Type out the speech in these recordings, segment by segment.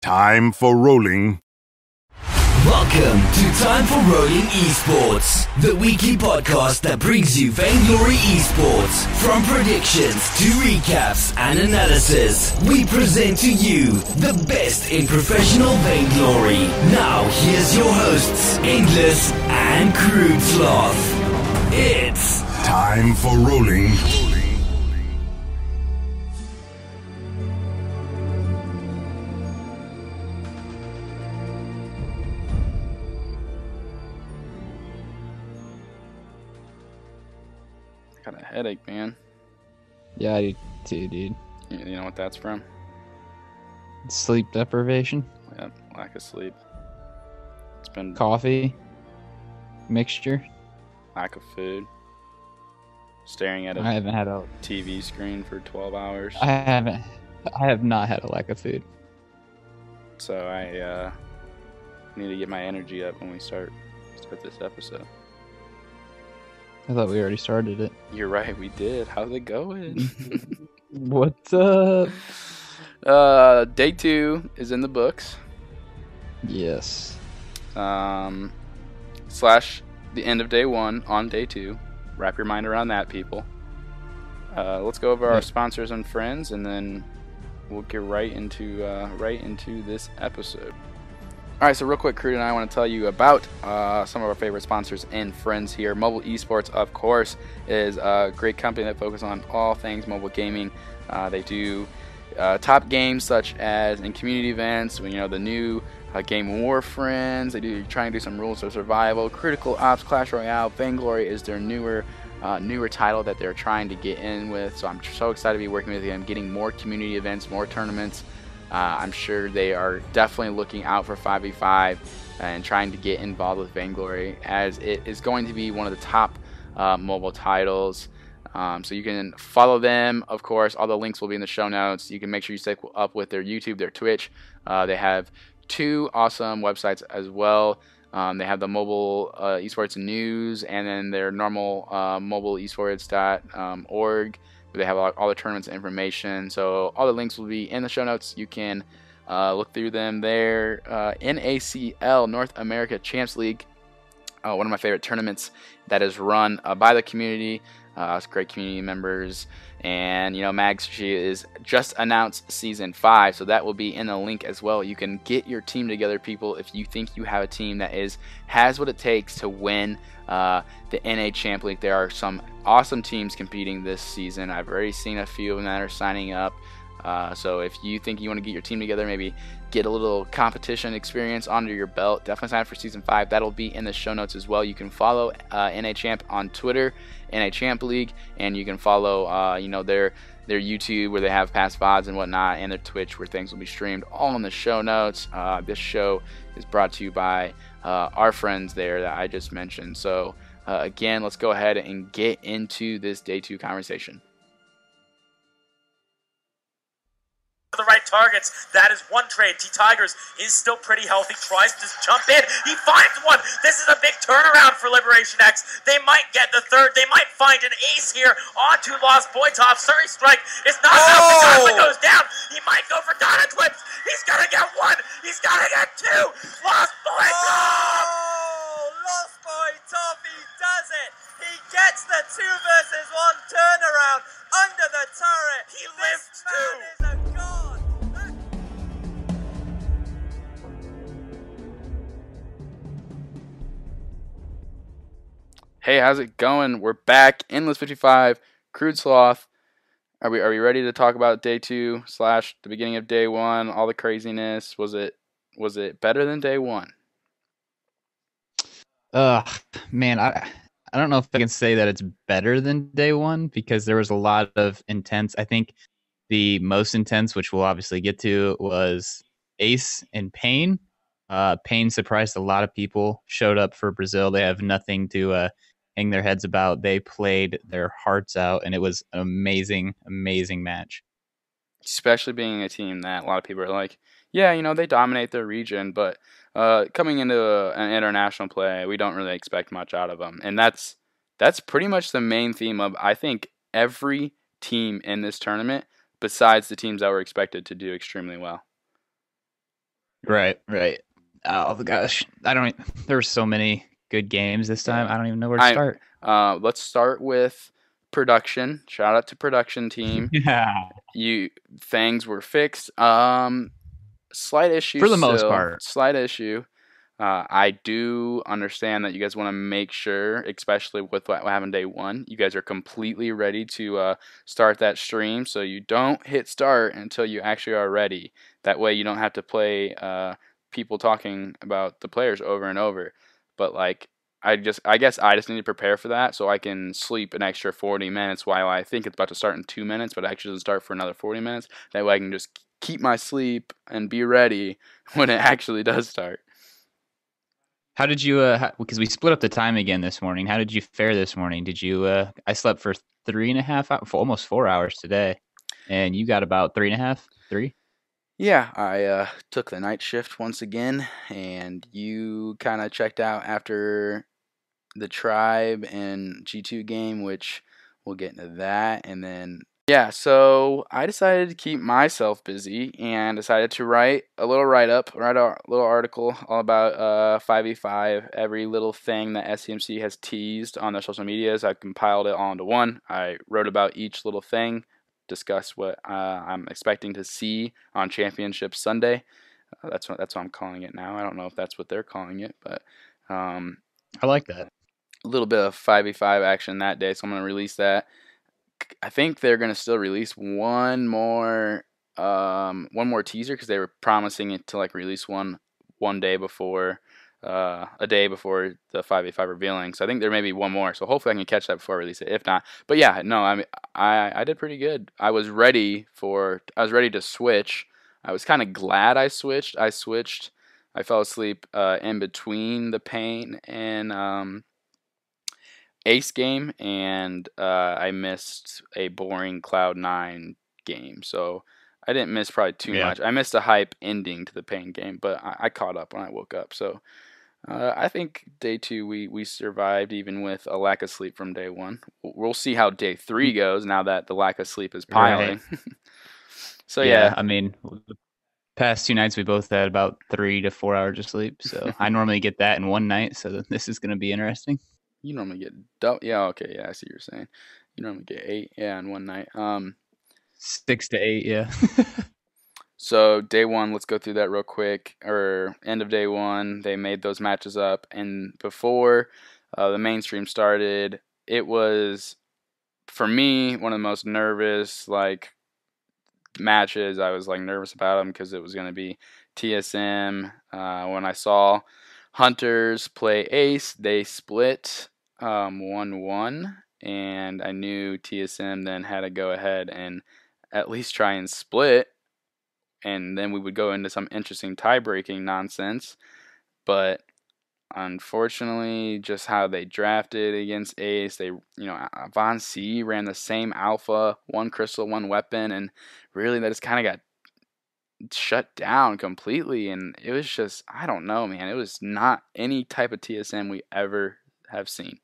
Time for rolling. Welcome to Time for Rolling Esports, the weekly podcast that brings you Vainglory Esports. From predictions to recaps and analysis, we present to you the best in professional Vainglory. Now here's your hosts, Endless and Crude. It's Time for rolling. Got a headache, man. Yeah, I do too, dude. You know what that's from? Sleep deprivation, Yep, lack of sleep. It's been coffee, mixture. lack of food. Staring at I a haven't had a. TV screen for 12 hours. I have not had a lack of food. So I need to get my energy up when we start this episode. I thought we already started it. You're right, we did. How's it going? What's up? Day 2 is in the books. Yes. Slash the end of day 1 on day 2. Wrap your mind around that, people. Let's go over our sponsors and friends, and then we'll get right into this episode. All right, so real quick, Crude and I want to tell you about some of our favorite sponsors and friends here. Mobile Esports, of course, is a great company that focuses on all things mobile gaming. They do top games such as in community events, when the new Game War Friends. They do trying to do some rules of survival. Critical Ops, Clash Royale, Vainglory is their newer title that they're trying to get in with. So I'm so excited to be working with them, getting more community events, more tournaments. I'm sure they are definitely looking out for 5v5 and trying to get involved with Vainglory, as it is going to be one of the top mobile titles. So you can follow them, of course. All the links will be in the show notes. You can make sure you stay up with their YouTube, their Twitch. They have 2 awesome websites as well. They have the mobile esports news, and then their normal mobile esports.org. They have all the tournaments and information. So all the links will be in the show notes. You can look through them there. NACL, North America Champs League, one of my favorite tournaments that is run by the community. It's great community members. And, Mags, she is just announced Season 5, so that will be in the link as well. You can get your team together, people, if you think you have a team that has what it takes to win the NA Champ League. There are some awesome teams competing this season. I've already seen a few of them that are signing up. So if you think you want to get your team together, maybe get a little competition experience under your belt, definitely sign up for Season 5. That'll be in the show notes as well. You can follow NA Champ on Twitter, NA Champ League, and you can follow their YouTube, where they have past VODs and whatnot, and their Twitch, where things will be streamed, all in the show notes. This show is brought to you by our friends there that I just mentioned. So again, let's go ahead and get into this Day 2 conversation. The right targets. That is one trade. T-Tigers is still pretty healthy. Tries to jump in. He finds one. This is a big turnaround for Liberation X. They might get the third. They might find an ace here onto Lost Boytov. Surrey Strike is not enough. Donna goes down. He might go for Donna Twips. He's gonna get one. He's gonna get 2. Lost Boytov. Lost Boytov, he does it. He gets the 2 versus 1 turnaround under the turret. He lives too. This man is a god. Hey, how's it going? We're back. Endless 55, Crude Sloth. Are we ready to talk about Day 2 / the beginning of Day 1? All the craziness. Was it better than Day 1? Man, I don't know if I can say that it's better than Day 1, because there was a lot of intense. I think the most intense, which we'll obviously get to, was Ace and Pain. Pain surprised a lot of people. Showed up for Brazil. They have nothing to hang their heads about. They played their hearts out, and it was an amazing, amazing match. Especially being a team that a lot of people are like, yeah, they dominate their region, but coming into an international play, we don't really expect much out of them. And that's pretty much the main theme of, I think, every team in this tournament, besides the teams that were expected to do extremely well. Right. Oh gosh, there were so many good games this time. I don't even know where to start. Let's start with production. Shout out to production team. Yeah. Things were fixed. Slight issue For the still. most part. Slight issue. I do understand that you guys want to make sure, especially with what happened day one, you guys are completely ready to start that stream. So you don't hit start until you actually are ready. That way you don't have to play people talking about the players over and over. But like, I guess I just need to prepare for that so I can sleep an extra 40 minutes while I think it's about to start in 2 minutes, but it actually doesn't start for another 40 minutes. That way I can just keep my sleep and be ready when it actually does start. How did you? Because we split up the time again this morning. How did you fare this morning? Did you? I slept for 3.5 hours, for almost 4 hours today, and you got about 3.5, 3. Yeah, I took the night shift once again, and you kind of checked out after the Tribe and G2 game, which we'll get into that, and then yeah, so I decided to keep myself busy and decided to write a little write-up, write a little article all about 5v5, every little thing that SCMC has teased on their social medias. I compiled it all into one. I wrote about each little thing, discussed what I'm expecting to see on Championship Sunday. That's what I'm calling it now. I don't know if that's what they're calling it, but I like that. a little bit of 5v5 action that day, so I'm going to release that. I think they're gonna still release one more teaser because they were promising it to like release one day before a day before the 5v5 revealing. So I think there may be one more. So hopefully I can catch that before I release it. If not, but yeah, no, I mean I did pretty good. I was ready to switch. I was kind of glad I switched. I fell asleep in between the pain and Ace game, and I missed a boring Cloud9 game. So I didn't miss probably too much. I missed a hype ending to the Pain game, but I caught up when I woke up. So I think day 2 we survived even with a lack of sleep from day 1. We'll see how day 3 goes now that the lack of sleep is piling. Right. So yeah, I mean, the past 2 nights we both had about 3 to 4 hours of sleep. So I normally get that in one night. So this is going to be interesting. You normally get double. Yeah, okay, yeah, I see what you're saying. You normally get 8, yeah, in one night. 6 to 8, yeah. So day 1, let's go through that real quick. Or end of day 1, they made those matches up, and before the mainstream started, it was for me one of the most nervous matches. I was nervous about them because it was going to be TSM. When I saw Hunters play Ace, they split 1-1, and I knew TSM then had to go ahead and at least try and split, and then we would go into some interesting tie-breaking nonsense. But unfortunately, just how they drafted against Ace, Von C ran the same alpha, 1 crystal, 1 weapon, and really that just kind of got shut down completely, and it was just, I don't know, man, it was not any type of TSM we ever have seen.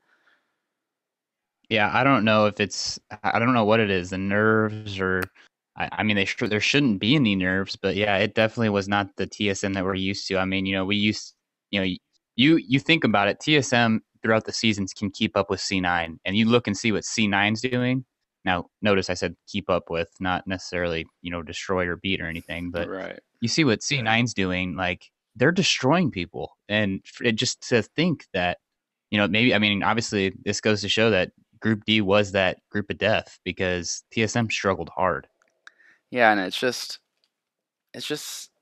Yeah, I don't know what it is, the nerves, or I mean there shouldn't be any nerves, but yeah, it definitely was not the TSM that we're used to. I mean, you think about it, TSM throughout the seasons can keep up with C9, and you look and see what C9's doing. Now, notice I said keep up with, not necessarily, destroy or beat or anything, but right. You see what C9's doing, they're destroying people. And just to think that, maybe, I mean, obviously this goes to show that Group D was that group of death because TSM struggled hard. Yeah, and it's just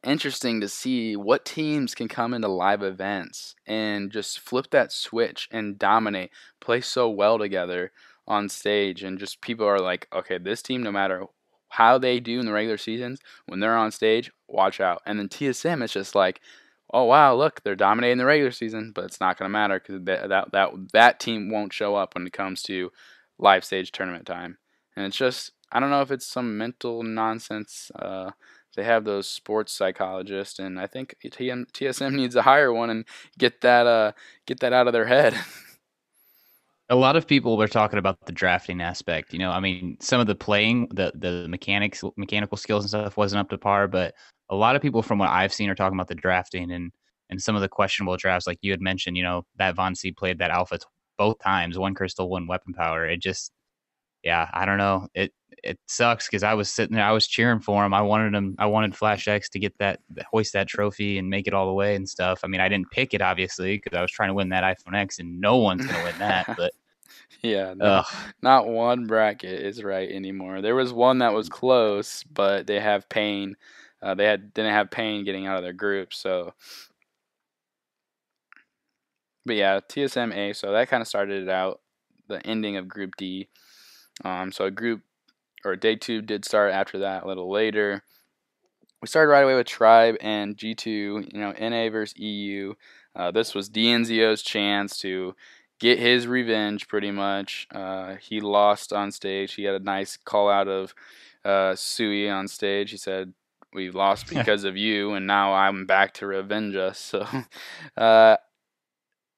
interesting to see what teams can come into live events and just flip that switch and dominate, play so well together on stage, and just people are like, okay, this team, no matter how they do in the regular seasons, when they're on stage, watch out. And then TSM is just like, oh wow, look, they're dominating the regular season, but it's not going to matter because that team won't show up when it comes to live stage tournament time. And it's just, I don't know if it's some mental nonsense. They have those sports psychologists, and I think TSM needs to hire one and get that out of their head. A lot of people were talking about the drafting aspect. I mean, some of the playing, the mechanical skills and stuff wasn't up to par, but a lot of people from what I've seen are talking about the drafting and some of the questionable drafts, like you had mentioned, that Von C played that alpha both times, one crystal, one weapon power. It just, yeah, I don't know. It sucks because I was sitting there, I was cheering for him. I wanted Flash X to get hoist that trophy and make it all the way and stuff. I mean, I didn't pick it obviously because I was trying to win that iPhone X, and no one's gonna win that. But Yeah, ugh, not one bracket is right anymore. There was one that was close, but they have pain. Didn't have pain getting out of their group. So, but yeah, TSM-A. So that kind of started it out. The ending of Group D. So day 2 did start after that a little later. We started right away with Tribe and G2. NA versus EU. This was DNZO's chance to get his revenge, pretty much. He lost on stage. He had a nice call out of Sui on stage. He said, "We lost because of you, and now I'm back to revenge us." So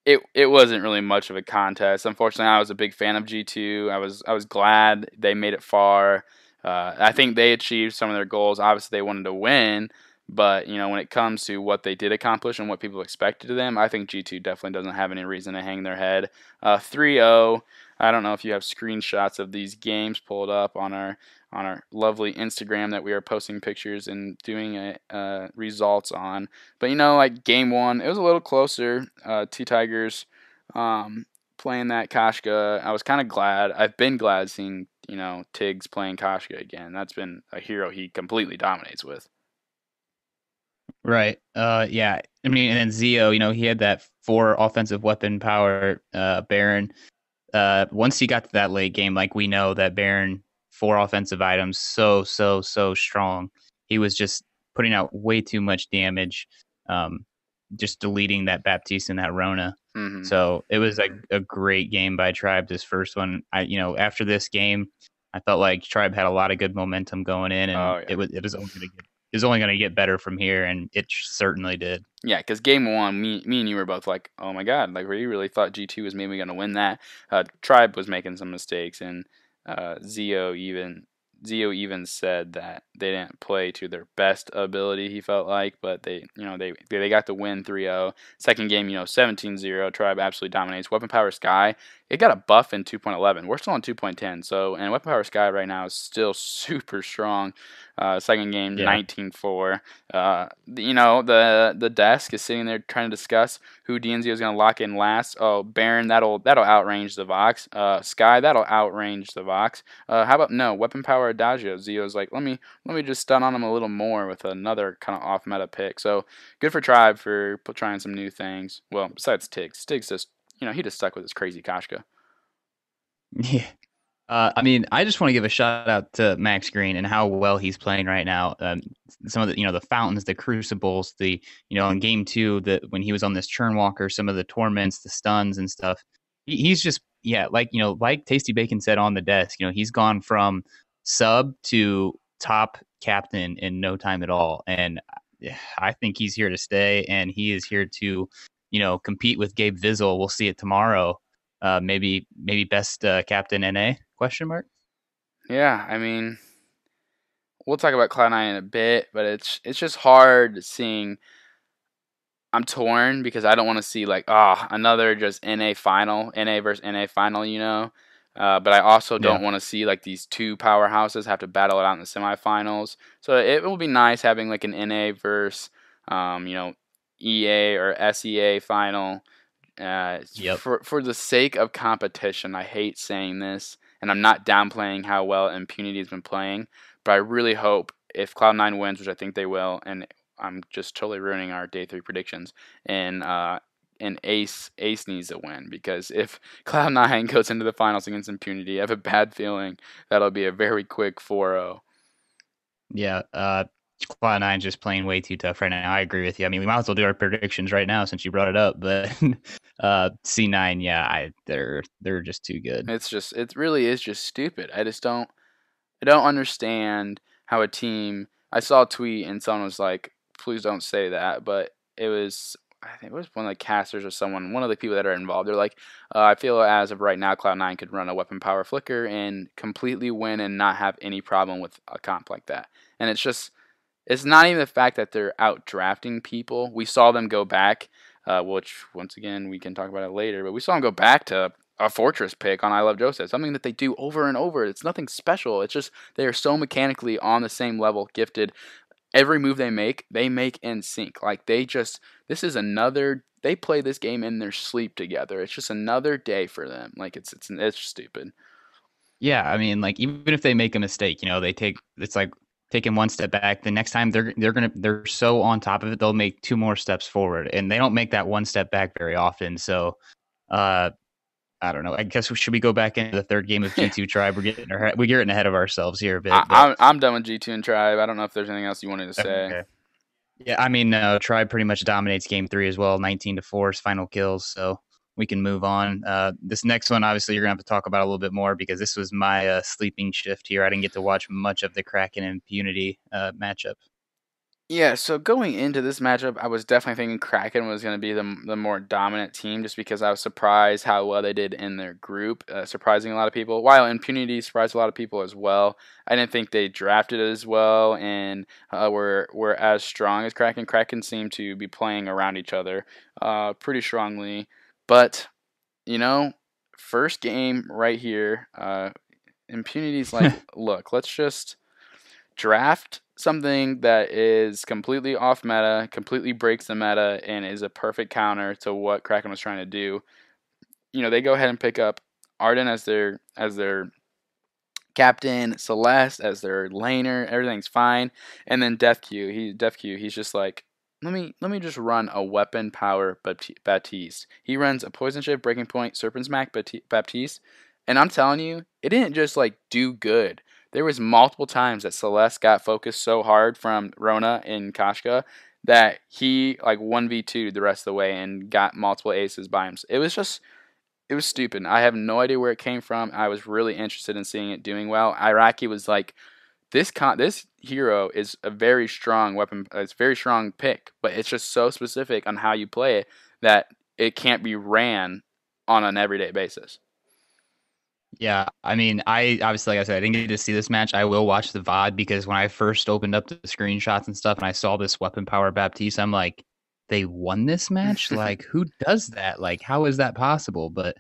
it wasn't really much of a contest. Unfortunately, I was a big fan of G2. I was glad they made it far. I think they achieved some of their goals. Obviously, they wanted to win, but when it comes to what they did accomplish and what people expected of them, I think G2 definitely doesn't have any reason to hang their head. 3-0. I don't know if you have screenshots of these games pulled up on our lovely Instagram that we are posting pictures and doing results on. But like game 1, it was a little closer. T Tigers playing that Kashka. I was kind of glad. I've been glad seeing Tiggs playing Kashka again. That's been a hero he completely dominates with. right. Yeah. I mean, and then Zio, he had that 4 offensive weapon power. Baron. Once he got to that late game, like we know that Baron 4 offensive items, so strong. He was just putting out way too much damage, just deleting that Baptiste and that Rona. Mm-hmm. So it was a great game by Tribe. This first one, after this game, I felt like Tribe had a lot of good momentum going in, and it was only going to get better from here, and it certainly did. Yeah, because game 1, me and you were both like, oh my god, like we really thought G2 was maybe going to win that. Tribe was making some mistakes, and Zio even said that they didn't play to their best ability, he felt like, but they got the win 3-0. Second game, 17-0, Tribe absolutely dominates. Weapon Power Sky, it got a buff in 2.11. We're still on 2.10, so, and Weapon Power Sky right now is still super strong. Second game, 19-4. The desk is sitting there trying to discuss who DNZO is going to lock in last. Oh, Baron, that'll outrange the Vox. Sky, that'll outrange the Vox. How about no Weapon Power Adagio? Zio's like, let me just stun on him a little more with another kind of off meta pick. So good for Tribe for trying some new things. Well, besides Tiggs just he just stuck with his crazy Kashka. Yeah. I mean, I just want to give a shout out to Max Green and how well he's playing right now. Some of the, the fountains, the crucibles, in game 2, when he was on this churn walker, some of the torments, the stuns and stuff. He's just, like Tasty Bacon said on the desk, he's gone from sub to top captain in no time at all. And I think he's here to stay, and he is here to, compete with Gabe Vizzle. We'll see it tomorrow. Maybe best captain NA ? Yeah, I mean, we'll talk about Cloud9 in a bit, but it's just hard seeing. I'm torn because I don't want to see another just NA final, NA versus NA final, but I also don't want to see these two powerhouses have to battle it out in the semifinals. So it will be nice having an NA versus EA or SEA final. For the sake of competition, I hate saying this, and I'm not downplaying how well Impunity has been playing, but I really hope if Cloud9 wins, which I think they will, and I'm just totally ruining our day 3 predictions, and Ace needs to win, because if Cloud9 goes into the finals against Impunity, I have a bad feeling that'll be a very quick 4-0. Yeah, Cloud9 just playing way too tough right now. I agree with you. I mean, we might as well do our predictions right now since you brought it up. But C9, they're just too good. It really is just stupid. I don't understand how a team. I saw a tweet and someone was like, "Please don't say that," but I think it was one of the casters or someone, one of the people that are involved. They're like, I feel as of right now, Cloud9 could run a weapon power flicker and completely win and not have any problem with a comp like that. And it's just, It's not even the fact that they're out drafting people. We saw them go back, which once again we can talk about it later. But we saw them go back to a fortress pick on I Love Joseph, something that they do over and over. It's nothing special. It's just they are so mechanically on the same level, gifted. Every move they make in sync. Like this is another. They play this game in their sleep together. It's just another day for them. Like it's stupid. Yeah, I mean, like even if they make a mistake, it's like taking one step back. The next time they're so on top of it, they'll make two more steps forward, and they don't make that one step back very often. So, I don't know. I guess should we go back into the third game of G2 Tribe? We're getting ahead of ourselves here a bit. I'm done with G2 and Tribe. I don't know if there's anything else you wanted to say. Okay. Yeah, I mean, Tribe pretty much dominates game 3 as well, 19-4 final kills. So we can move on. This next one, obviously, you're gonna have to talk about a little bit more because this was my sleeping shift here. I didn't get to watch much of the Kraken and Impunity matchup. Yeah, so going into this matchup, I was definitely thinking Kraken was going to be the more dominant team just because I was surprised how well they did in their group, surprising a lot of people. While Impunity surprised a lot of people as well. I didn't think they drafted as well and were as strong as Kraken. Kraken seemed to be playing around each other pretty strongly. But, first game right here, Impunity's like, look, let's just draft something that is completely off meta, completely breaks the meta, and is a perfect counter to what Kraken was trying to do. They go ahead and pick up Arden as their captain, Celeste as their laner. Everything's fine, and then DefQ. He's just like, let me just run a weapon power Baptiste. He runs a poison shift, breaking point, serpent smack Baptiste, and I'm telling you, it didn't just like do good. There was multiple times that Celeste got focused so hard from Rona and Kashka that he like 1v2'd the rest of the way and got multiple aces by him. It was stupid. I have no idea where it came from. I was really interested in seeing it doing well. Iraqi was like, this hero is a very strong weapon. It's a very strong pick, but it's just so specific on how you play it that it can't be ran on an everyday basis. Yeah, I mean, I obviously, like I said, I didn't get to see this match. I will watch the VOD because when I first opened up the screenshots and stuff and I saw this weapon power Baptiste, I'm like, they won this match? Like, who does that? Like, how is that possible? But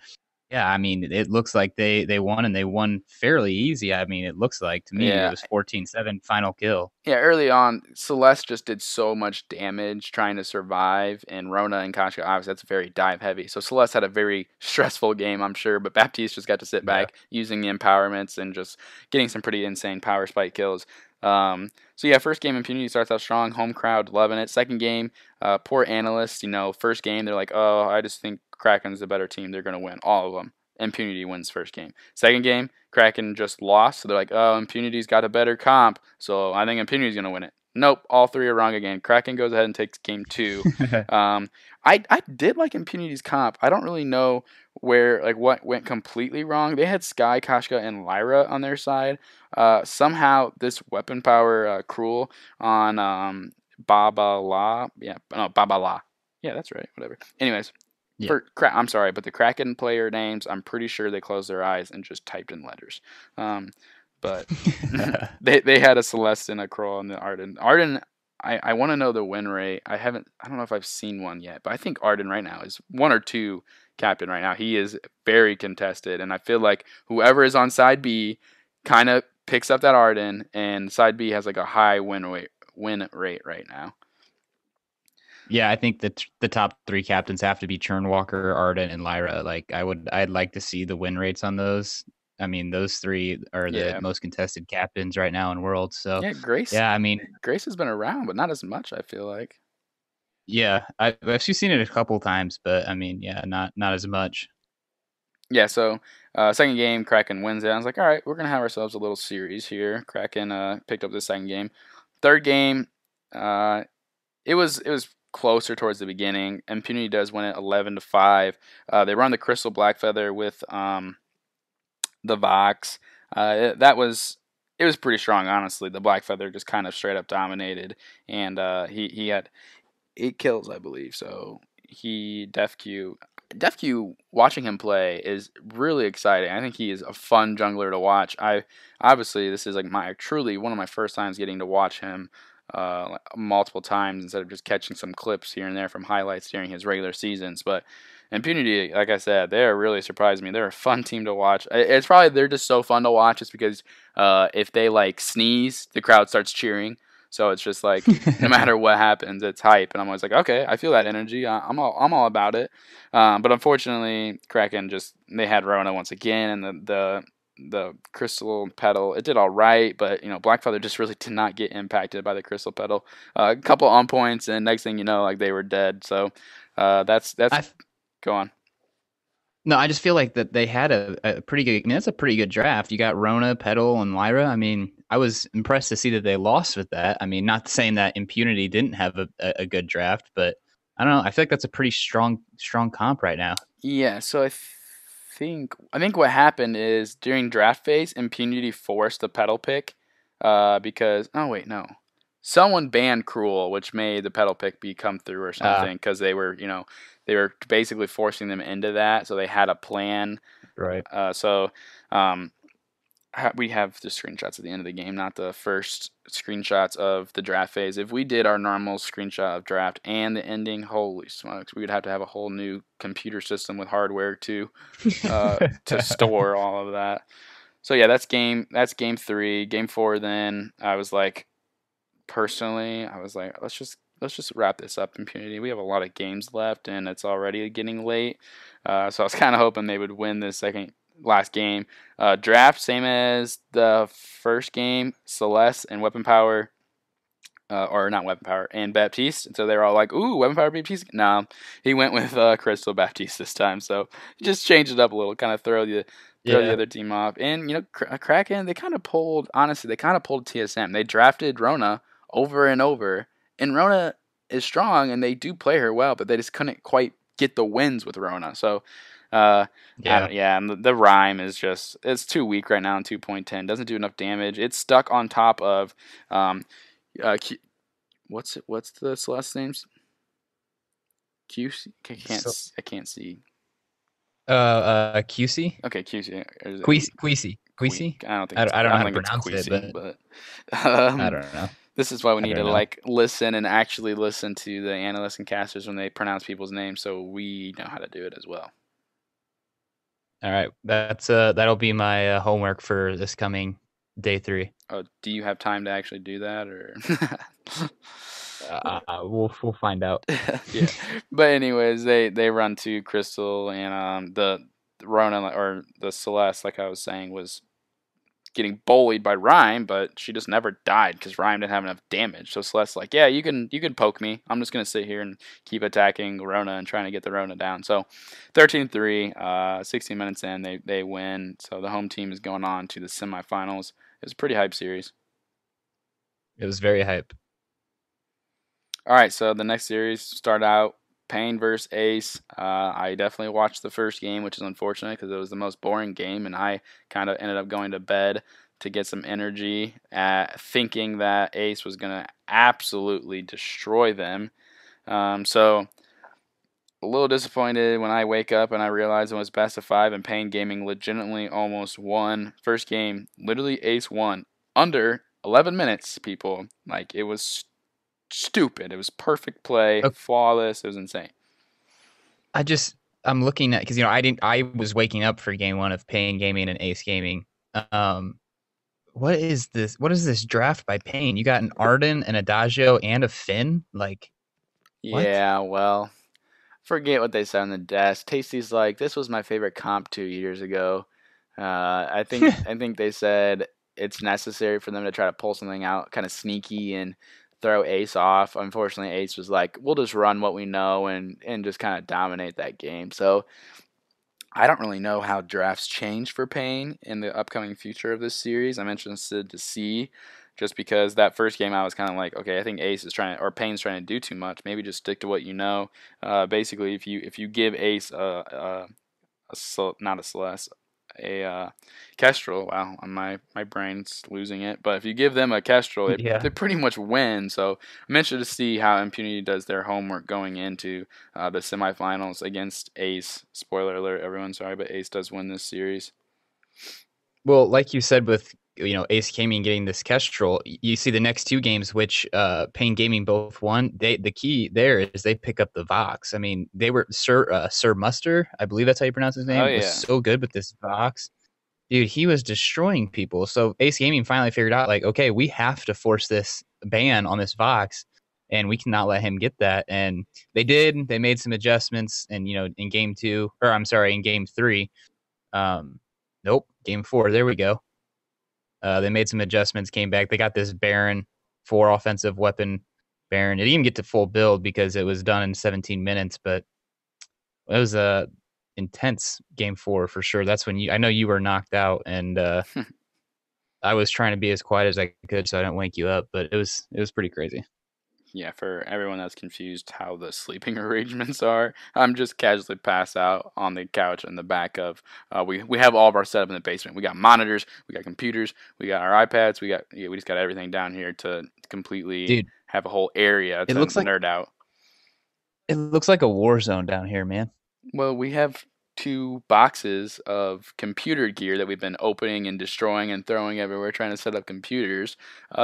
yeah, I mean, it looks like they won and they won fairly easy. I mean, it looks like to me it was 14-7 final kill. Yeah, early on, Celeste just did so much damage trying to survive, and Rona and Kashka, obviously, that's very dive heavy. So Celeste had a very stressful game, I'm sure, but Baptiste just got to sit back using the empowerments and just getting some pretty insane power spike kills. So yeah, first game Impunity starts out strong, home crowd loving it. Second game, poor analysts, first game they're like, oh, I just think Kraken's the better team, they're gonna win all of them. Impunity wins first game. Second game, Kraken just lost, so they're like, oh, Impunity's got a better comp, so I think Impunity's gonna win it. Nope, all three are wrong again. Kraken goes ahead and takes game 2. I did like Impunity's comp. I don't really know what went completely wrong. They had Sky, Kashka, and Lyra on their side. Somehow this weapon power Cruel on Baba La. Yeah, that's right. Whatever. Anyways, I'm sorry, but the Kraken player names, I'm pretty sure they closed their eyes and just typed in letters. But they had a Celeste and a Cruel and the Arden. I want to know the win rate. I don't know if I've seen one yet, but I think Arden right now is 1 or 2 captain right now. He is very contested, and I feel like whoever is on side B kind of picks up that Arden, and side B has like a high win rate right now. Yeah, I think that the top 3 captains have to be Churnwalker, Arden, and Lyra. Like I'd like to see the win rates on those. I mean, those 3 are the most contested captains right now in Worlds. So Grace. Yeah, I mean, Grace has been around, but not as much. I feel like. Yeah, I've actually seen it a couple times, but I mean, yeah, not as much. Yeah. So second game, Kraken wins it. I was like, all right, we're gonna have ourselves a little series here. Kraken picked up the second game. Third game, it was closer towards the beginning. Impunity does win it 11-5. They run the Crystal Blackfeather with the Vox. It was pretty strong, honestly. The Blackfeather just kind of straight up dominated, and he had 8 kills, I believe. So DefQ, watching him play is really exciting. I think he is a fun jungler to watch. Obviously this is like truly one of my first times getting to watch him multiple times instead of just catching some clips here and there from highlights during his regular seasons. But Impunity, like I said, they're really surprised me. They're a fun team to watch. It's probably they're just so fun to watch just because if they like sneeze, the crowd starts cheering. So it's just like no matter what happens, it's hype, and I'm always like, okay, I feel that energy. I'm all about it. But unfortunately, Kraken they had Rona once again, and the crystal pedal, it did all right, but Blackfeather just really did not get impacted by the crystal pedal. A couple on points, and next thing you know, like they were dead. So that's go on. No, I just feel like that they had a pretty good. I mean, that's a pretty good draft. You got Rona, Pedal, and Lyra. I mean, I was impressed to see that they lost with that. I mean, not saying that Impunity didn't have a good draft, but I don't know. I feel like that's a pretty strong comp right now. Yeah, so I think what happened is during draft phase, Impunity forced the pedal pick because someone banned Cruel, which made the pedal pick come through or something because they were basically forcing them into that, so they had a plan. Right. We have the screenshots at the end of the game, not the first screenshots of the draft phase. If we did our normal screenshot of draft and the ending, holy smokes, we would have to have a whole new computer system with hardware to store all of that. So yeah, that's game 3. Game 4, then I was like, let's just wrap this up, Impunity. We have a lot of games left, and it's already getting late. So I was kind of hoping they would win this last game. Draft, same as the first game, Celeste and Weapon Power, or not Weapon Power, and Baptiste. And so they were all like, ooh, Weapon Power Baptiste? No, he went with Crystal Baptiste this time. So just change it up a little, kind of throw the other team off. And, Kraken, they kind of pulled TSM. They drafted Rona over and over, and Rona is strong, and they do play her well, but they just couldn't quite get the wins with Rona. So, and the rhyme is it's too weak right now in 2.10. Doesn't do enough damage. It's stuck on top of, what's the Celeste names? QC? I can't see. QC? Okay, QC. Queasy? I don't think I don't know how to think it's pronounce Queasy, it, but I don't know. this is why we need to know. listen and actually listen to the analysts and casters when they pronounce people's names, so we know how to do it as well. All right, that'll be my homework for this coming day 3. Oh, do you have time to actually do that, or? We'll find out. Yeah, but anyways, they run to Crystal, and the Rona or the Celeste, like I was saying, was getting bullied by Rhyme, but she just never died because Rhyme didn't have enough damage. So Celeste's like, yeah, you can poke me. I'm just gonna sit here and keep attacking Rona and trying to get the Rona down. So 13-3, 16 minutes in, they win. So the home team is going on to the semifinals. It was a pretty hype series. It was very hype. All right, so the next series start out Payne versus Ace. I definitely watched the first game, which is unfortunate because it was the most boring game, and I kind of ended up going to bed to get some energy, thinking that Ace was going to absolutely destroy them. So a little disappointed when I wake up and I realize it was best of 5, and Payne Gaming legitimately almost won. First game, literally Ace won under 11 minutes, people. Like, it was stupid. It was perfect play, flawless. It was insane. I'm looking at, because I was waking up for game 1 of Payne Gaming and Ace Gaming. What is this draft by Payne? You got an Arden, an Adagio, and a Finn? Like, what? Yeah, well, forget what they said on the desk. Tasty's like, this was my favorite comp 2 years ago. I think they said it's necessary for them to try to pull something out kind of sneaky and throw Ace off. Unfortunately, Ace was like, we'll just run what we know and just kind of dominate that game. So I don't really know how drafts change for Payne in the upcoming future of this series. I'm interested to see, just because that first game I was kind of like, okay, I think Ace is Payne's trying to do too much. Maybe just stick to what you know. Basically, if you give Ace not a Celeste, a Kestrel. Wow, my brain's losing it. But if you give them a Kestrel, they pretty much win. So I'm interested to see how Impunity does their homework going into the semifinals against Ace. Spoiler alert, everyone, sorry, but Ace does win this series. Well, like you said with Ace Gaming getting this Kestrel. You see the next 2 games, which Pain Gaming both won. The key there is they pick up the Vox. I mean, they were Sir Muster, I believe that's how you pronounce his name, Oh, yeah. was so good with this Vox. Dude, he was destroying people. So Ace Gaming finally figured out, like, okay, we have to force this ban on this Vox, and we cannot let him get that. And they did. They made some adjustments, and in game 2, or I'm sorry, in game 3. Nope, game 4. There we go. They made some adjustments, came back. They got this Baron 4 offensive weapon Baron. It didn't even get to full build because it was done in 17 minutes, but it was a intense game 4 for sure. That's when I know you were knocked out, and I was trying to be as quiet as I could so I didn't wake you up, but it was pretty crazy. Yeah, for everyone that's confused how the sleeping arrangements are, I'm just casually passed out on the couch in the back of. We have all of our setup in the basement. We got monitors, we got computers, we got our iPads, we just got everything down here to completely have a whole area to nerd out. It looks like a war zone down here, man. Well, we have 2 boxes of computer gear that we've been opening and destroying and throwing everywhere, trying to set up computers.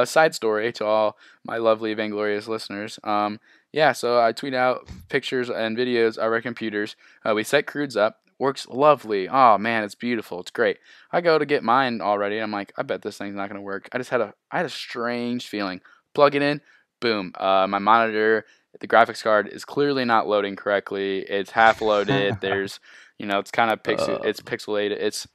Side story to all my lovely Vainglorious listeners. So I tweet out pictures and videos of our computers. We set Crudes up. Works lovely. Oh man, it's beautiful. It's great. I go to get mine already. I'm like, I bet this thing's not going to work. I had a strange feeling. Plug it in. Boom. My monitor, the graphics card is clearly not loading correctly. It's half loaded. There's it's kind of it's pixelated.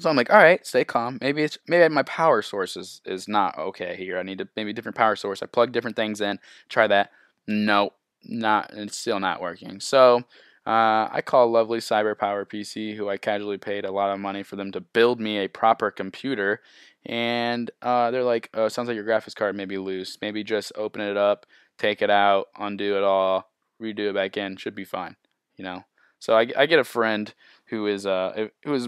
So I'm like, all right, stay calm. Maybe my power source is not okay here. I need maybe a different power source. I plug different things in. Try that. No, it's still not working. So I call lovely CyberPower PC, who I casually paid a lot of money for them to build me a proper computer. And they're like, oh, sounds like your graphics card may be loose. Maybe just open it up, take it out, undo it all, redo it back in. Should be fine. So I get a friend who is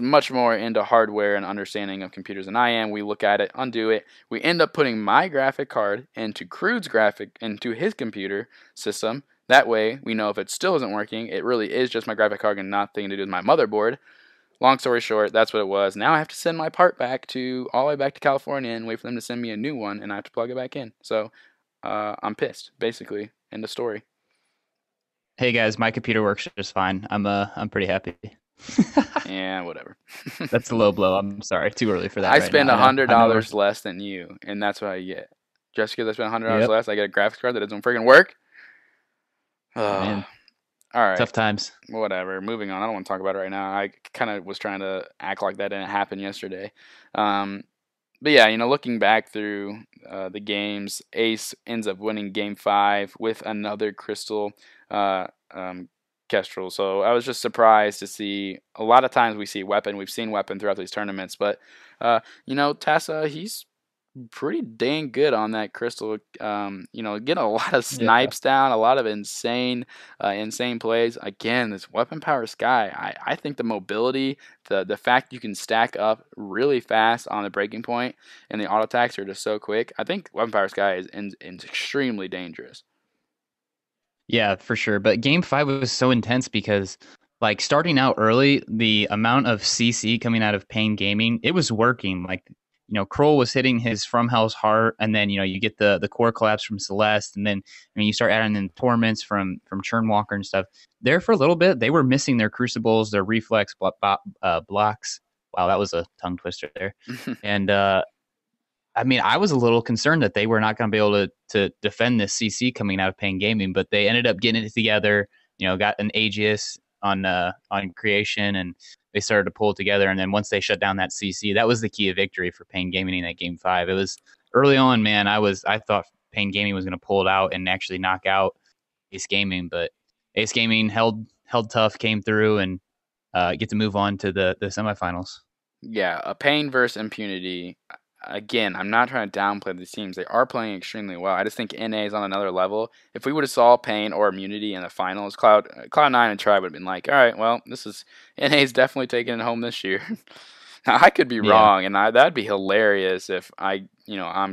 much more into hardware and understanding of computers than I am. We look at it, undo it. We end up putting my graphic card into his computer system. That way, we know if it still isn't working, it really is just my graphic card and nothing to do with my motherboard. Long story short, that's what it was. Now I have to send my part all the way back to California and wait for them to send me a new one, and I have to plug it back in. So I'm pissed, basically. End of story. Hey guys, my computer works just fine. I'm pretty happy. Yeah, whatever. That's a low blow. I'm sorry, too early for that. I spend $100 less than you, and that's what I get. Just because I spend $100 less, I get a graphics card that doesn't freaking work. Man. All right. Tough times. Whatever. Moving on. I don't want to talk about it right now. I kind of was trying to act like that didn't happen yesterday. But yeah, looking back through the games, Ace ends up winning Game 5 with another Crystal Kestrel. So I was just surprised to see. A lot of times we see Weapon. We've seen Weapon throughout these tournaments, but Tassa, he's pretty dang good on that Crystal. Getting a lot of snipes down, a lot of insane plays. Again, this Weapon Power Sky. I think the mobility, the fact you can stack up really fast on the breaking point, and the auto attacks are just so quick. I think Weapon Power Sky is extremely dangerous. Yeah, for sure. But Game 5 was so intense because, like, starting out early, the amount of CC coming out of Pain Gaming, it was working. Like, Kroll was hitting his From Hell's Heart, and then, you get the core collapse from Celeste, and then you start adding in torments from Churnwalker and stuff. There for a little bit, they were missing their crucibles, their reflex blocks. Wow, that was a tongue twister there. And I was a little concerned that they were not going to be able to defend this CC coming out of Pain Gaming, but they ended up getting it together. Got an Aegis on creation, and they started to pull it together. And then once they shut down that CC, that was the key of victory for Pain Gaming in that Game 5. It was early on, man. I thought Pain Gaming was going to pull it out and actually knock out Ace Gaming, but Ace Gaming held tough, came through, and get to move on to the semifinals. Yeah, a Pain versus Impunity. Again, I'm not trying to downplay these teams. They are playing extremely well. I just think NA is on another level. If we would have saw Pain or Immunity in the finals, Cloud9 and Tribe would have been like, all right, well, NA is definitely taking it home this year. Now, I could be wrong, and that'd be hilarious if I'm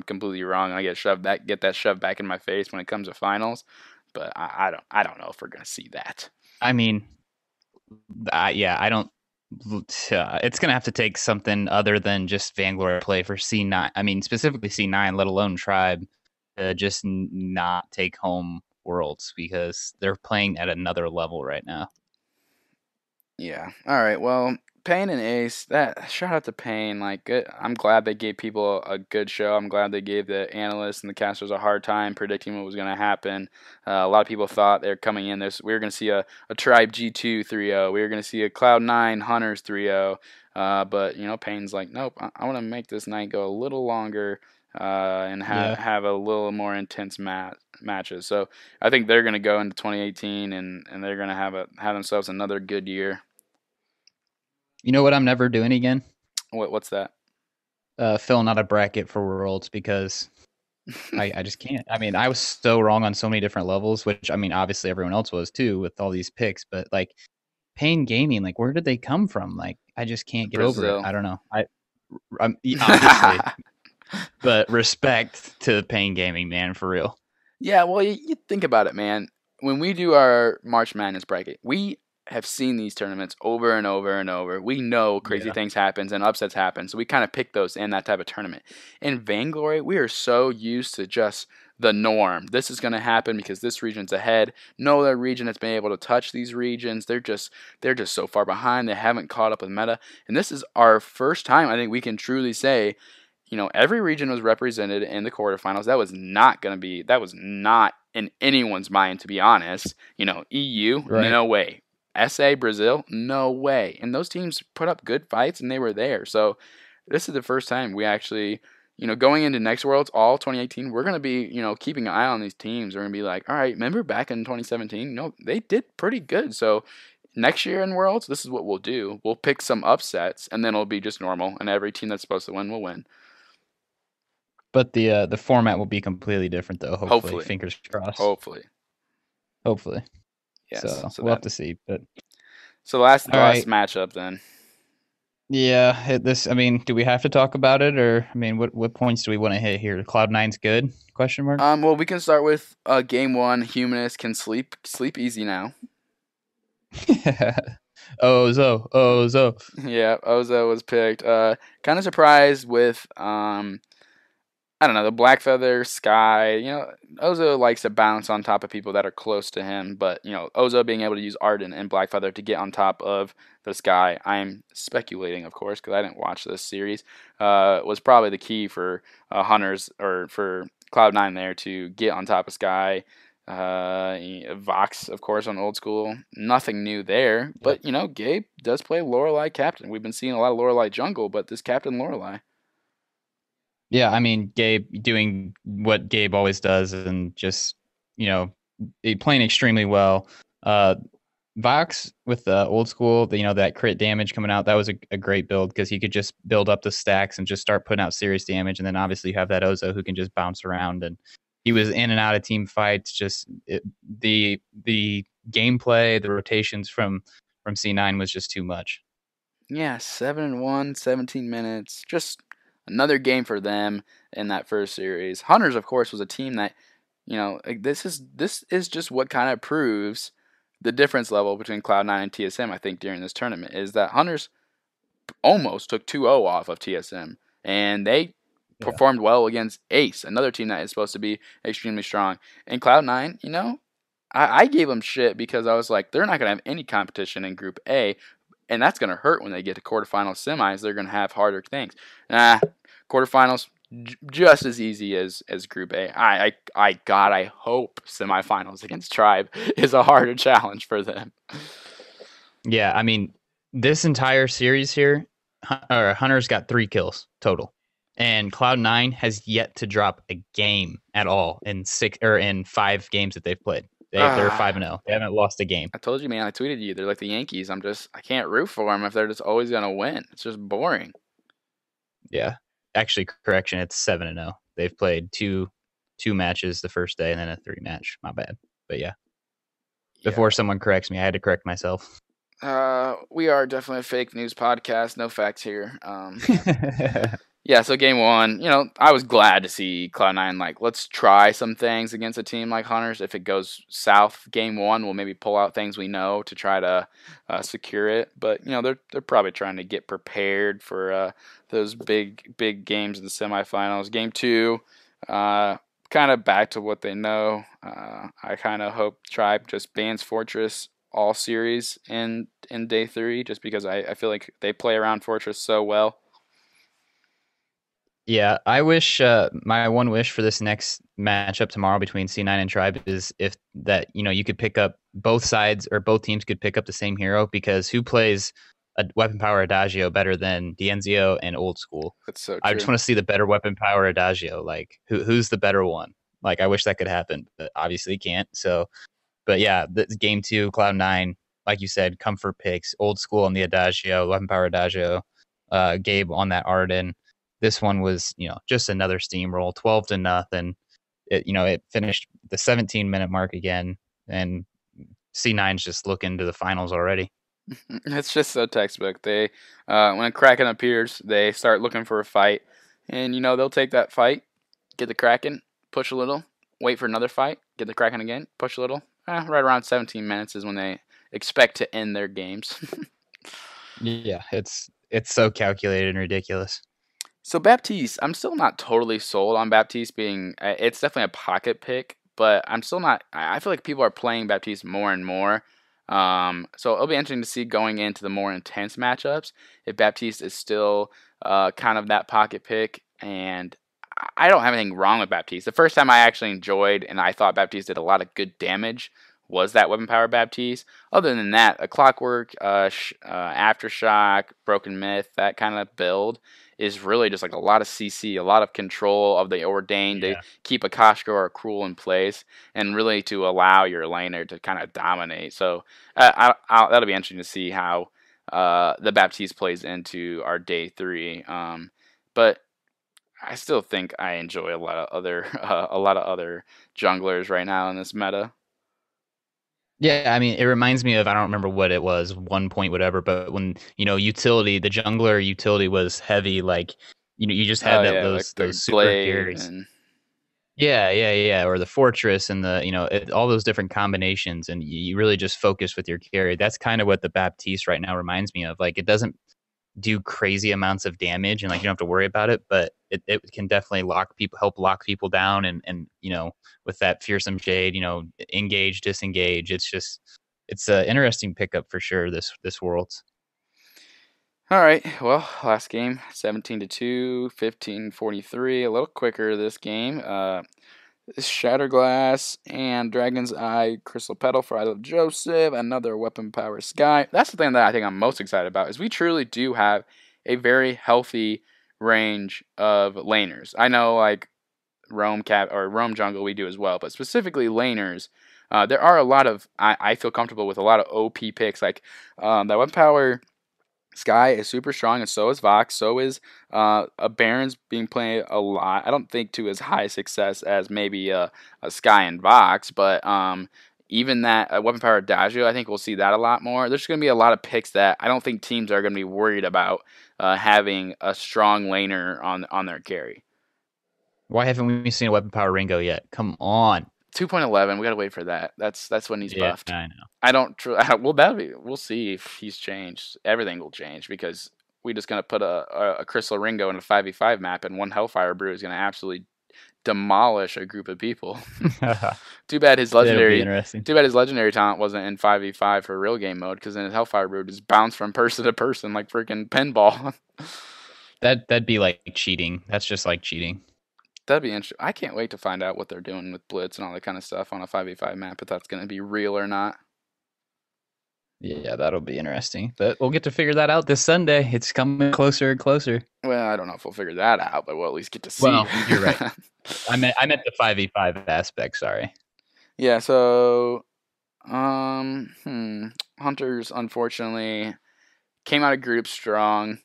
completely wrong and I get that shoved back in my face when it comes to finals. But I don't know if we're gonna see that. I don't. It's going to have to take something other than just Vainglory play for C9. I mean, specifically C9, let alone Tribe, to just not take home Worlds because they're playing at another level right now. Yeah. All right. Well, Payne and Ace. That shout out to Payne. Like, good. I'm glad they gave people a good show. I'm glad they gave the analysts and the casters a hard time predicting what was going to happen. A lot of people thought they were coming in. We were going to see a Tribe G2 3-0. We were going to see a Cloud9 Hunters 3-0. But Payne's like, nope. I want to make this night go a little longer. And have a little more intense matches. So I think they're going to go into 2018 and they're going to have themselves another good year. You know what I'm never doing again? What's that? Filling out a bracket for Worlds because I just can't. I mean, I was so wrong on so many different levels, which I mean, obviously everyone else was too with all these picks. But like Payne Gaming, like where did they come from? Like I just can't get over it. I don't know. I'm obviously. But respect to Payne Gaming, man, for real. Yeah, well, you think about it, man. When we do our March Madness bracket, we have seen these tournaments over and over and over. We know crazy things happen and upsets happen, so we kind of pick those in that type of tournament. In Vainglory, we are so used to just the norm. This is going to happen because this region's ahead. No other region has been able to touch these regions. They're just so far behind. They haven't caught up with meta. And this is our first time, I think we can truly say, every region was represented in the quarterfinals. That was not in anyone's mind, to be honest. EU, right. No way. SA, Brazil, no way. And those teams put up good fights, and they were there. So this is the first time we actually, going into next Worlds, all 2018, we're going to be, keeping an eye on these teams. We're going to be like, all right, remember back in 2017? They did pretty good. So next year in Worlds, this is what we'll do. We'll pick some upsets, and then it'll be just normal, and every team that's supposed to win will win. But the format will be completely different, though. Hopefully. Fingers crossed. Hopefully. Yes. So we'll have to see. But so last matchup then. Yeah. Do we have to talk about it, or what points do we want to hit here? Cloud9's good? ? Well, we can start with game 1. Humanist can sleep easy now. Ozo. Yeah, Ozo was picked. Kind of surprised with I don't know, the Black Feather, Sky. Ozo likes to bounce on top of people that are close to him, but Ozo being able to use Arden and Black Feather to get on top of the Sky, I'm speculating, of course, because I didn't watch this series, was probably the key for Hunters or for Cloud9 there to get on top of Sky. Vox, of course, on Old School. Nothing new there, but Gabe does play Lorelei captain. We've been seeing a lot of Lorelei jungle, but this captain Lorelei. Yeah, Gabe doing what Gabe always does and just, playing extremely well. Vox with the Old School, that crit damage coming out, that was a great build because he could just build up the stacks and just start putting out serious damage. And then obviously you have that Ozo who can just bounce around, and he was in and out of team fights. Just the gameplay, the rotations from C9 was just too much. Yeah, 7-1, 17 minutes. Just another game for them in that first series. Hunters, of course, was a team that, this is just what kind of proves the difference level between Cloud9 and TSM, I think, during this tournament, is that Hunters almost took 2-0 off of TSM, and they performed well against Ace, another team that is supposed to be extremely strong. And Cloud9, I gave them shit because I was like, they're not going to have any competition in Group A, and that's going to hurt when they get to quarterfinals, semis. They're going to have harder things. Quarterfinals, just as easy as Group A. I hope semifinals against Tribe is a harder challenge for them. Yeah, this entire series here, Hunter's got 3 kills total, and Cloud9 has yet to drop a game at all in 5 games that they've played. They're 5-0. They haven't lost a game. I told you, man. I tweeted you. They're like the Yankees. I can't root for them if they're just always gonna win. It's just boring. Yeah. Actually, correction. It's 7-0. They've played two matches the first day and then a 3 match. My bad. But yeah. Before someone corrects me, I had to correct myself. We are definitely a fake news podcast. No facts here. Yeah, so game one, I was glad to see Cloud9, like, let's try some things against a team like Hunters. If it goes south game one, we'll maybe pull out things we know to try to secure it. But, they're probably trying to get prepared for those big games in the semifinals. Game two, kind of back to what they know. I kind of hope Tribe just bans Fortress all series in day three, just because I feel like they play around Fortress so well. Yeah, I wish my one wish for this next matchup tomorrow between C9 and Tribe is if that you could pick up both sides or both teams could pick up the same hero, because who plays a weapon power Adagio better than Dienzio and Old School? That's so true. I just want to see the better weapon power Adagio. Like who's the better one? Like I wish that could happen, but obviously can't. So, but yeah, this game two, Cloud9, like you said, comfort picks, Old School on the Adagio, weapon power Adagio, Gabe on that Arden. This one was, just another steamroll, 12-0. It finished the 17-minute mark again, and C9's just looking to the finals already. It's just so textbook. They, when a Kraken appears, they start looking for a fight, and they'll take that fight, get the Kraken, push a little, wait for another fight, get the Kraken again, push a little. Right around 17 minutes is when they expect to end their games. Yeah, it's so calculated and ridiculous. So Baptiste, I'm still not totally sold on Baptiste being. It's definitely a pocket pick, but I'm still not. I feel like people are playing Baptiste more and more. So it'll be interesting to see going into the more intense matchups if Baptiste is still kind of that pocket pick. And I don't have anything wrong with Baptiste. The first time I actually enjoyed and I thought Baptiste did a lot of good damage was that weapon power Baptiste. Other than that, a Clockwork, Aftershock, Broken Myth, that kind of build is really just like a lot of CC, a lot of control of the Ordained to keep a Koshko or a Cruel in place, and really to allow your laner to kind of dominate. So that'll be interesting to see how the Baptiste plays into our day three. But I still think I enjoy a lot of other junglers right now in this meta. Yeah, I mean, it reminds me of, I don't remember what it was, 1 point whatever, but when, utility, the jungler utility was heavy, like, you just had those super carries. Yeah, or the fortress and the, all those different combinations, and you really just focus with your carry. That's kind of what the Baptiste right now reminds me of. Like, it doesn't do crazy amounts of damage, and like you don't have to worry about it, but it can definitely help lock people down, and with that fearsome shade, engage, disengage. It's an interesting pickup for sure, this Worlds. All right, well, last game, 17-2, 15-43, a little quicker this game. Shatterglass and Dragon's Eye, Crystal Petal for I Love Joseph, another weapon power Sky. That's the thing that I think I'm most excited about, is we truly do have a very healthy range of laners. I know like Roam Jungle we do as well, but specifically laners, there are a lot of, I feel comfortable with a lot of OP picks, like that weapon power Sky is super strong, and so is Vox. So is a Baron's being played a lot. I don't think to as high success as maybe a Sky and Vox, but even that weapon power Adagio, I think we'll see that a lot more. There's going to be a lot of picks that I don't think teams are going to be worried about having a strong laner on their carry. Why haven't we seen a weapon power Ringo yet? Come on. 2.11, we gotta wait for that. That's when he's buffed. I know. I don't. We'll see if he's changed. Everything will change because we're just gonna put a Crystal Ringo in a 5v5 map, and one Hellfire Brew is gonna absolutely demolish a group of people. Too bad his legendary. Too bad his legendary talent wasn't in 5v5 for real game mode, because then his Hellfire Brew just bounced from person to person like freaking pinball. That'd be like cheating. That's just like cheating. That'd be interesting. I can't wait to find out what they're doing with Blitz and all that kind of stuff on a 5v5 map, if that's going to be real or not. Yeah, that'll be interesting. But we'll get to figure that out this Sunday. It's coming closer and closer. Well, I don't know if we'll figure that out, but we'll at least get to see. Well, you're right. I meant the 5v5 aspect, sorry. Yeah, so Hunters unfortunately came out of group strong.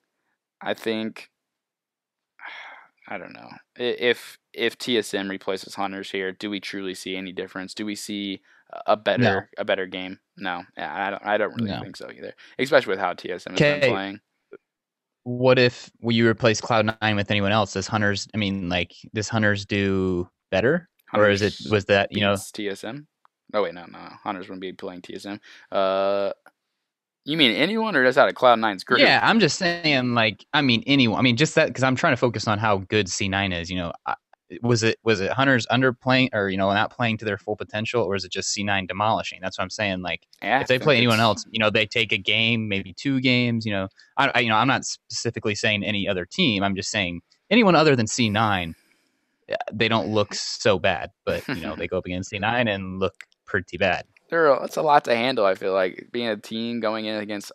I think, I don't know. If TSM replaces Hunters here, do we truly see any difference? Do we see a better game? No. Yeah, I don't really think so either. Especially with how TSM has been playing. what if you replace Cloud9 with anyone else? Does Hunters? I mean, like, does Hunters do better, or is it Hunters was that beats TSM. Oh wait, no. Hunters wouldn't be playing TSM. Uh, you mean anyone, or just out of Cloud9's group? Yeah, I'm just saying, like, I mean, anyone. I mean, just that because I'm trying to focus on how good C9 is. Was it Hunters underplaying or not playing to their full potential, or is it just C9 demolishing? That's what I'm saying. Like, Yeah, if they play anyone else, they take a game, maybe 2 games. I'm not specifically saying any other team. I'm just saying anyone other than C9, they don't look so bad, but they go up against C9 and look pretty bad. It's a lot to handle. I feel like being a team going in against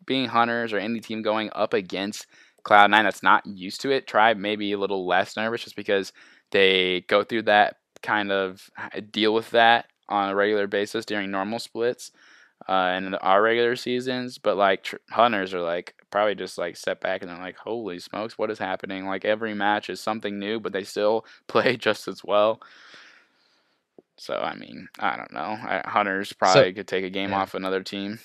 being Hunters or any team going up against Cloud9 that's not used to it. Tribe maybe a little less nervous just because they go through that kind of deal with that on a regular basis during normal splits and in our regular seasons. But like Hunters are like probably just like step back and they're like, holy smokes, what is happening? Like every match is something new, but they still play just as well. So, I mean, I don't know. Hunters probably could take a game off another team.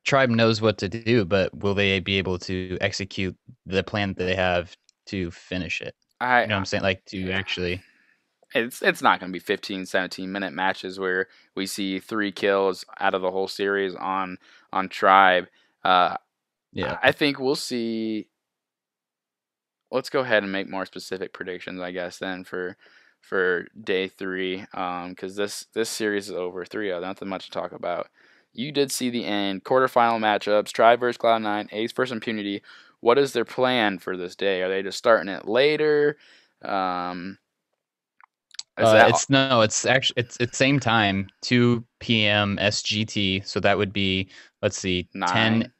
Tribe knows what to do, but will they be able to execute the plan that they have to finish it? You know what I'm saying? Like, to actually... It's not going to be 15, 17-minute matches where we see 3 kills out of the whole series on Tribe. Yeah. I think we'll see... Let's go ahead and make more specific predictions, I guess, then, for day 3, because this series is over. 3-0, nothing much to talk about. You did see the end. Quarterfinal matchups, Tribe versus Cloud9, Ace versus Impunity. What is their plan for this day? Are they just starting it later? It's actually same time, 2 p.m. SGT. So that would be, let's see, 9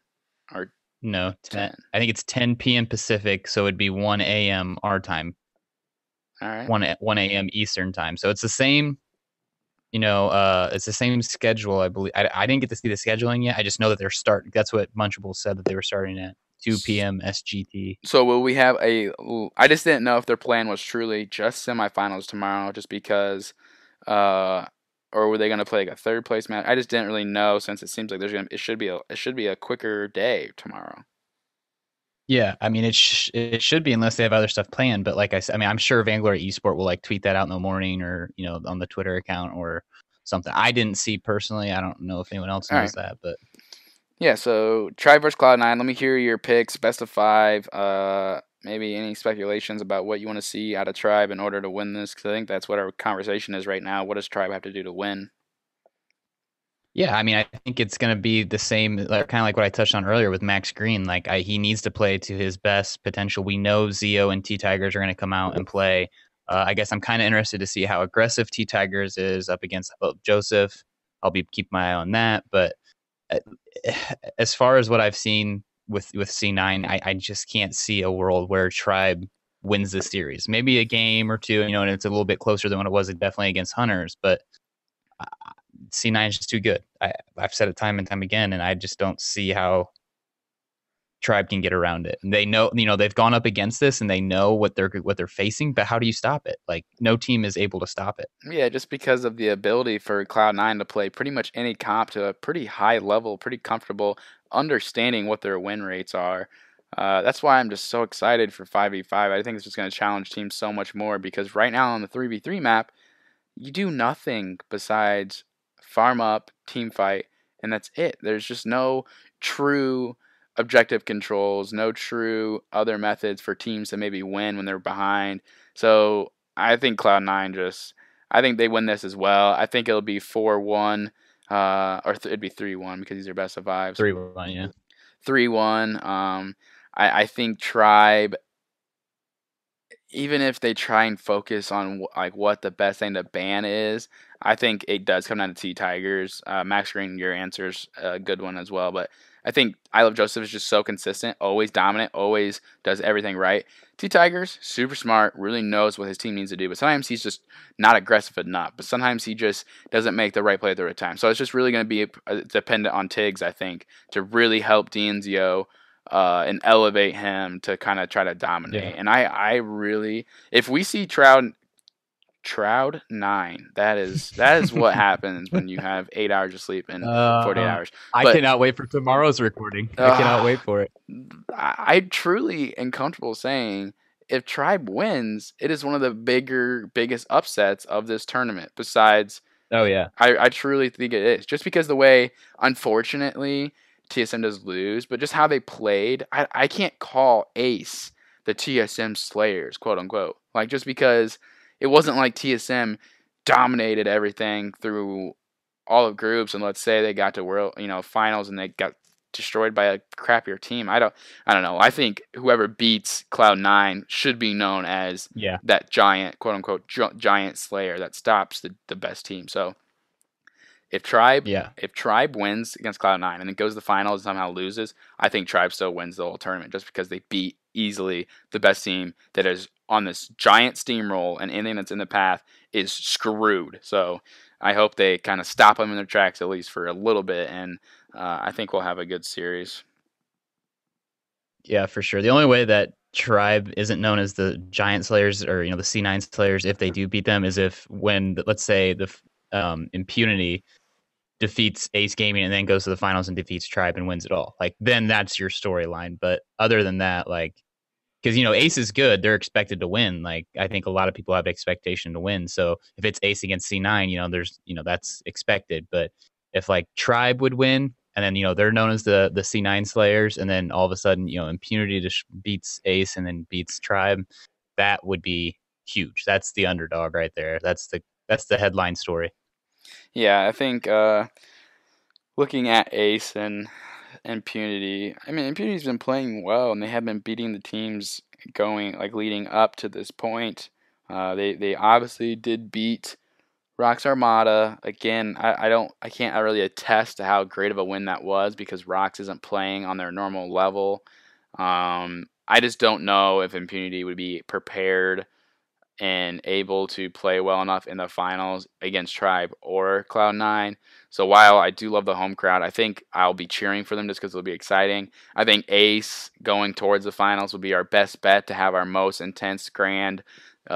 or no, 10. I think it's 10 p.m. Pacific, so it'd be 1 a.m. our time. All right. 1 a.m. Eastern time. So it's the same. It's the same schedule, I believe. I didn't get to see the scheduling yet. I just know that they're starting. That's what Munchable said, that they were starting at 2 p.m. SGT. So will we have I just didn't know if their plan was truly just semifinals tomorrow, just because, or were they going to play like a third place match? I just didn't really know, since it seems like it should be a quicker day tomorrow. Yeah, I mean, it should be, unless they have other stuff planned. But like I said, I mean, I'm sure Vanguard Esport will like tweet that out in the morning, or on the Twitter account or something. I didn't see personally. I don't know if anyone else knows that, but yeah. So Tribe versus Cloud9. Let me hear your picks, best of 5. Maybe any speculations about what you want to see out of Tribe in order to win this, because I think that's what our conversation is right now. What does Tribe have to do to win? Yeah, I mean, I think it's going to be the same, kind of like what I touched on earlier with Max Green. Like, he needs to play to his best potential. We know Zio and T-Tigers are going to come out and play. I guess I'm kind of interested to see how aggressive T-Tigers is up against Joseph. I'll keep my eye on that. But as far as what I've seen with C9, I just can't see a world where Tribe wins this series. Maybe a game or 2, and it's a little bit closer than what it was definitely against Hunters. But C9 is just too good. I've said it time and time again, and I just don't see how Tribe can get around it. And they know, they've gone up against this, and they know what they're facing. But how do you stop it? Like, no team is able to stop it. Yeah, just because of the ability for Cloud9 to play pretty much any comp to a pretty high level, pretty comfortable, understanding what their win rates are. That's why I'm just so excited for 5v5. I think it's just going to challenge teams so much more, because right now on the 3v3 map, you do nothing besides farm up, team fight, and that's it. There's just no true objective controls, no true other methods for teams to maybe win when they're behind. So I think Cloud9 I think they win this as well. I think it'll be 4-1, it'd be 3-1 because these are best of 5s. 3-1, yeah. 3-1. I think Tribe, even if they try and focus on like what the best thing to ban is, I think it does come down to T-Tigers. Max Green, your answer's a good one as well. But I think I Love Joseph is just so consistent, always dominant, always does everything right. T-Tigers, super smart, really knows what his team needs to do. But sometimes he's just not aggressive enough. But sometimes he just doesn't make the right play at the right time. So it's just really going to be dependent on Tiggs, I think, to really help Dienzio and elevate him to kind of try to dominate. Yeah. And I really, if we see Tribe Shroud 9. That is what happens when you have 8 hours of sleep in 48 hours. I But cannot wait for tomorrow's recording. I cannot wait for it. I truly am comfortable saying if Tribe wins, it is one of the biggest upsets of this tournament. Besides, Oh yeah, I truly think it is. Just because the way, unfortunately, TSM does lose, but just how they played, I can't call Ace the TSM Slayers, quote unquote. Like, just because it wasn't like TSM dominated everything through all of groups, and let's say they got to world, finals, and they got destroyed by a crappier team. I don't know. I think whoever beats Cloud9 should be known as that giant, quote unquote, giant slayer that stops the best team. So if Tribe wins against Cloud9 and then goes to the finals and somehow loses, I think Tribe still wins the whole tournament just because they beat easily the best team that is on this giant steamroll, and anything that's in the path is screwed. So I hope they kind of stop them in their tracks at least for a little bit, and I think we'll have a good series. Yeah, for sure. The only way that Tribe isn't known as the Giant Slayers or the C9 Slayers, if they do beat them, is when let's say the Impunity defeats Ace Gaming and then goes to the finals and defeats Tribe and wins it all. Like, then that's your storyline. But other than that, like, because Ace is good, they're expected to win. Like, I think a lot of people have expectation to win. So if it's Ace against C9, there's that's expected. But if like Tribe would win, and then they're known as the C9 Slayers, and then all of a sudden Impunity just beats Ace and then beats Tribe, that would be huge. That's the underdog right there. That's the headline story. Yeah, I think looking at Ace and Impunity, I mean, Impunity's been playing well, and they have been beating the teams leading up to this point. They obviously did beat Rox Armada. Again, I can't really attest to how great of a win that was because Rox isn't playing on their normal level. I just don't know if Impunity would be prepared and able to play well enough in the finals against Tribe or Cloud9. So while I do love the home crowd, I think I'll be cheering for them just because it'll be exciting. I think Ace going towards the finals will be our best bet to have our most intense grand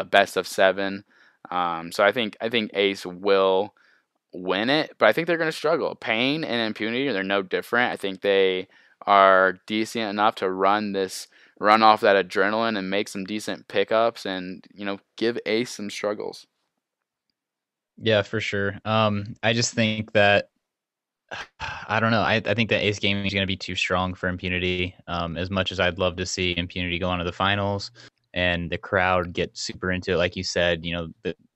best of 7. So I think Ace will win it, but I think they're going to struggle. Pain and Impunity, they're no different. I think they are decent enough to run off that adrenaline and make some decent pickups and, give Ace some struggles. Yeah, for sure. I just think that, I don't know. I think that Ace Gaming is going to be too strong for Impunity. As much as I'd love to see Impunity go on to the finals and the crowd get super into it, like you said,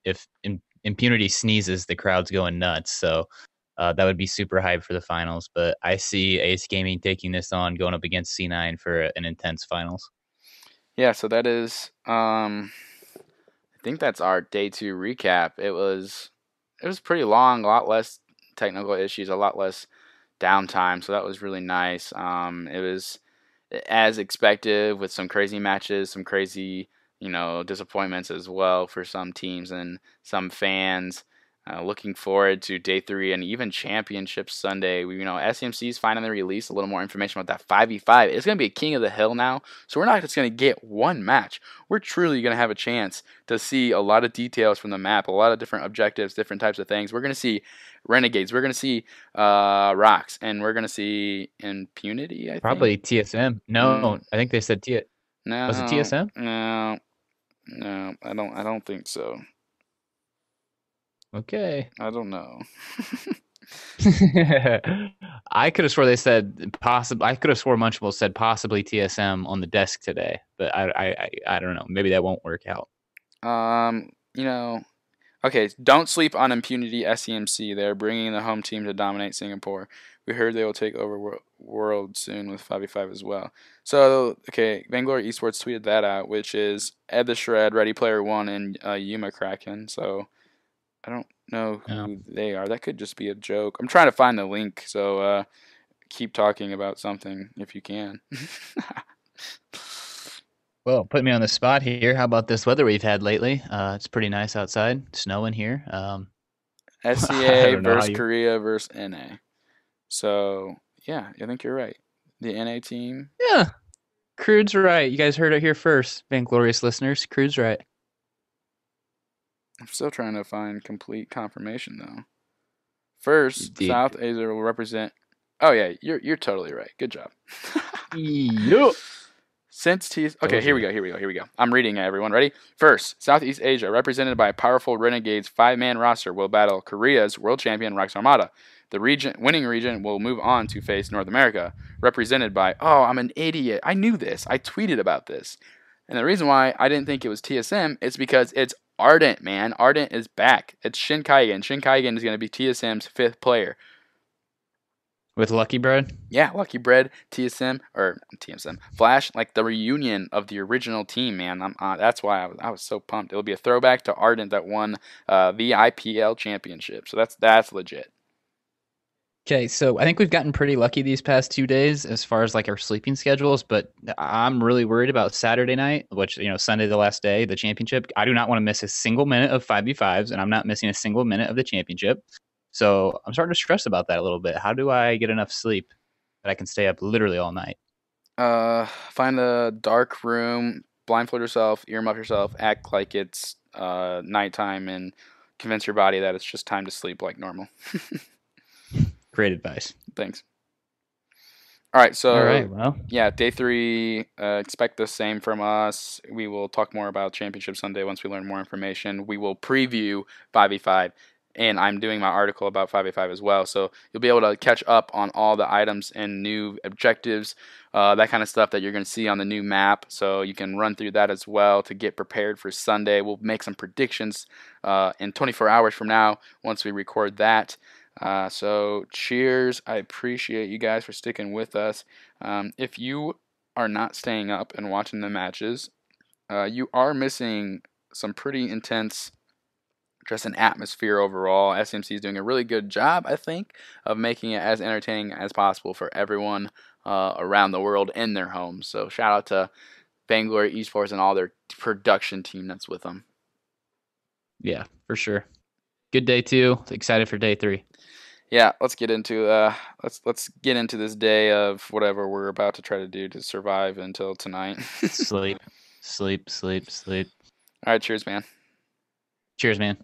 if Impunity sneezes, the crowd's going nuts. So that would be super hype for the finals. But I see Ace Gaming taking this on, going up against C9 for an intense finals. Yeah, so that is, I think that's our day 2 recap. It was pretty long, a lot less technical issues, a lot less downtime, so that was really nice. It was as expected with some crazy matches, some crazy, disappointments as well for some teams and some fans. Looking forward to day 3 and even Championship Sunday. SCMC's finally released a little more information about that 5v5. It's going to be a King of the Hill now, so we're not just going to get one match. We're truly going to have a chance to see a lot of details from the map, a lot of different objectives, different types of things. We're going to see Renegades, we're going to see Rocks, and we're going to see Impunity, I think. Probably TSM. No, I think they said No. Was it TSM? No, I don't think so. Okay. I don't know. I could have swore they said possibly. I could have swore Munchable said possibly TSM on the desk today, but I don't know. Maybe that won't work out. Okay, don't sleep on Impunity SEMC. They're bringing the home team to dominate Singapore. We heard they will take over World soon with 5v5 as well. So, okay, Vainglory Esports tweeted that out, which is Ed the Shred, Ready Player One, and Yuma Kraken. So I don't know who they are. That could just be a joke. I'm trying to find the link, so keep talking about something if you can. Well, put me on the spot here. How about this weather we've had lately? It's pretty nice outside. Snowing here. SCA versus Korea versus NA. So, yeah, I think you're right. The NA team. Yeah. Crude's right. You guys heard it here first, Vainglorious listeners. Crude's right. I'm still trying to find complete confirmation though. First, Indeed. South Asia will represent. Oh yeah, you're totally right. Good job. Yup. Since okay, here we go. I'm reading it, everyone. Ready? First, Southeast Asia, represented by a powerful Renegades 5-man roster, will battle Korea's world champion Rex Armada. The winning region will move on to face North America, represented by. Oh, I'm an idiot. I knew this. I tweeted about this, and the reason why I didn't think it was TSM is because it's Ardent, man. Ardent is back. It's Shin Kaigen. Shin Kaigen is going to be TSM's 5th player. With Lucky Bread? Yeah, Lucky Bread, TSM, Flash, like the reunion of the original team, man. That's why I was so pumped. It'll be a throwback to Ardent that won the IPL championship. So that's legit. Okay, so I think we've gotten pretty lucky these past 2 days as far as like our sleeping schedules, but I'm really worried about Saturday night, which, Sunday, the last day, the championship. I do not want to miss a single minute of 5v5s, and I'm not missing a single minute of the championship. So I'm starting to stress about that a little bit. How do I get enough sleep that I can stay up literally all night? Find a dark room, blindfold yourself, ear muff yourself, act like it's nighttime, and convince your body that it's just time to sleep like normal. Great advice. Thanks. All right, so well, yeah, day 3, expect the same from us. We will talk more about Championship Sunday once we learn more information. We will preview 5v5. And I'm doing my article about 5v5 as well. So you'll be able to catch up on all the items and new objectives, that kind of stuff that you're going to see on the new map. So you can run through that as well to get prepared for Sunday. We'll make some predictions in 24 hours from now once we record that. So cheers. I appreciate you guys for sticking with us. If you are not staying up and watching the matches, you are missing some pretty intense just an atmosphere overall. SMC is doing a really good job, I think, of making it as entertaining as possible for everyone around the world in their homes. So shout out to Vainglory eSports and all their production team that's with them. Yeah, for sure. Good day 2. Excited for day 3. Yeah, let's get into let's get into this day of whatever we're about to try to do to survive until tonight. Sleep. All right, cheers, man. Cheers, man.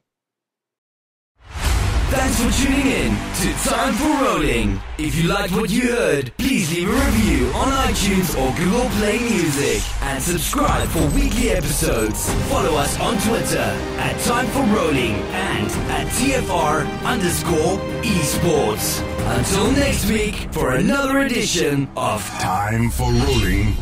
Thanks for tuning in to Time for Rolling. If you liked what you heard, please leave a review on iTunes or Google Play Music and subscribe for weekly episodes. Follow us on Twitter at Time for Rolling and at TFR_esports. Until next week for another edition of Time for rolling.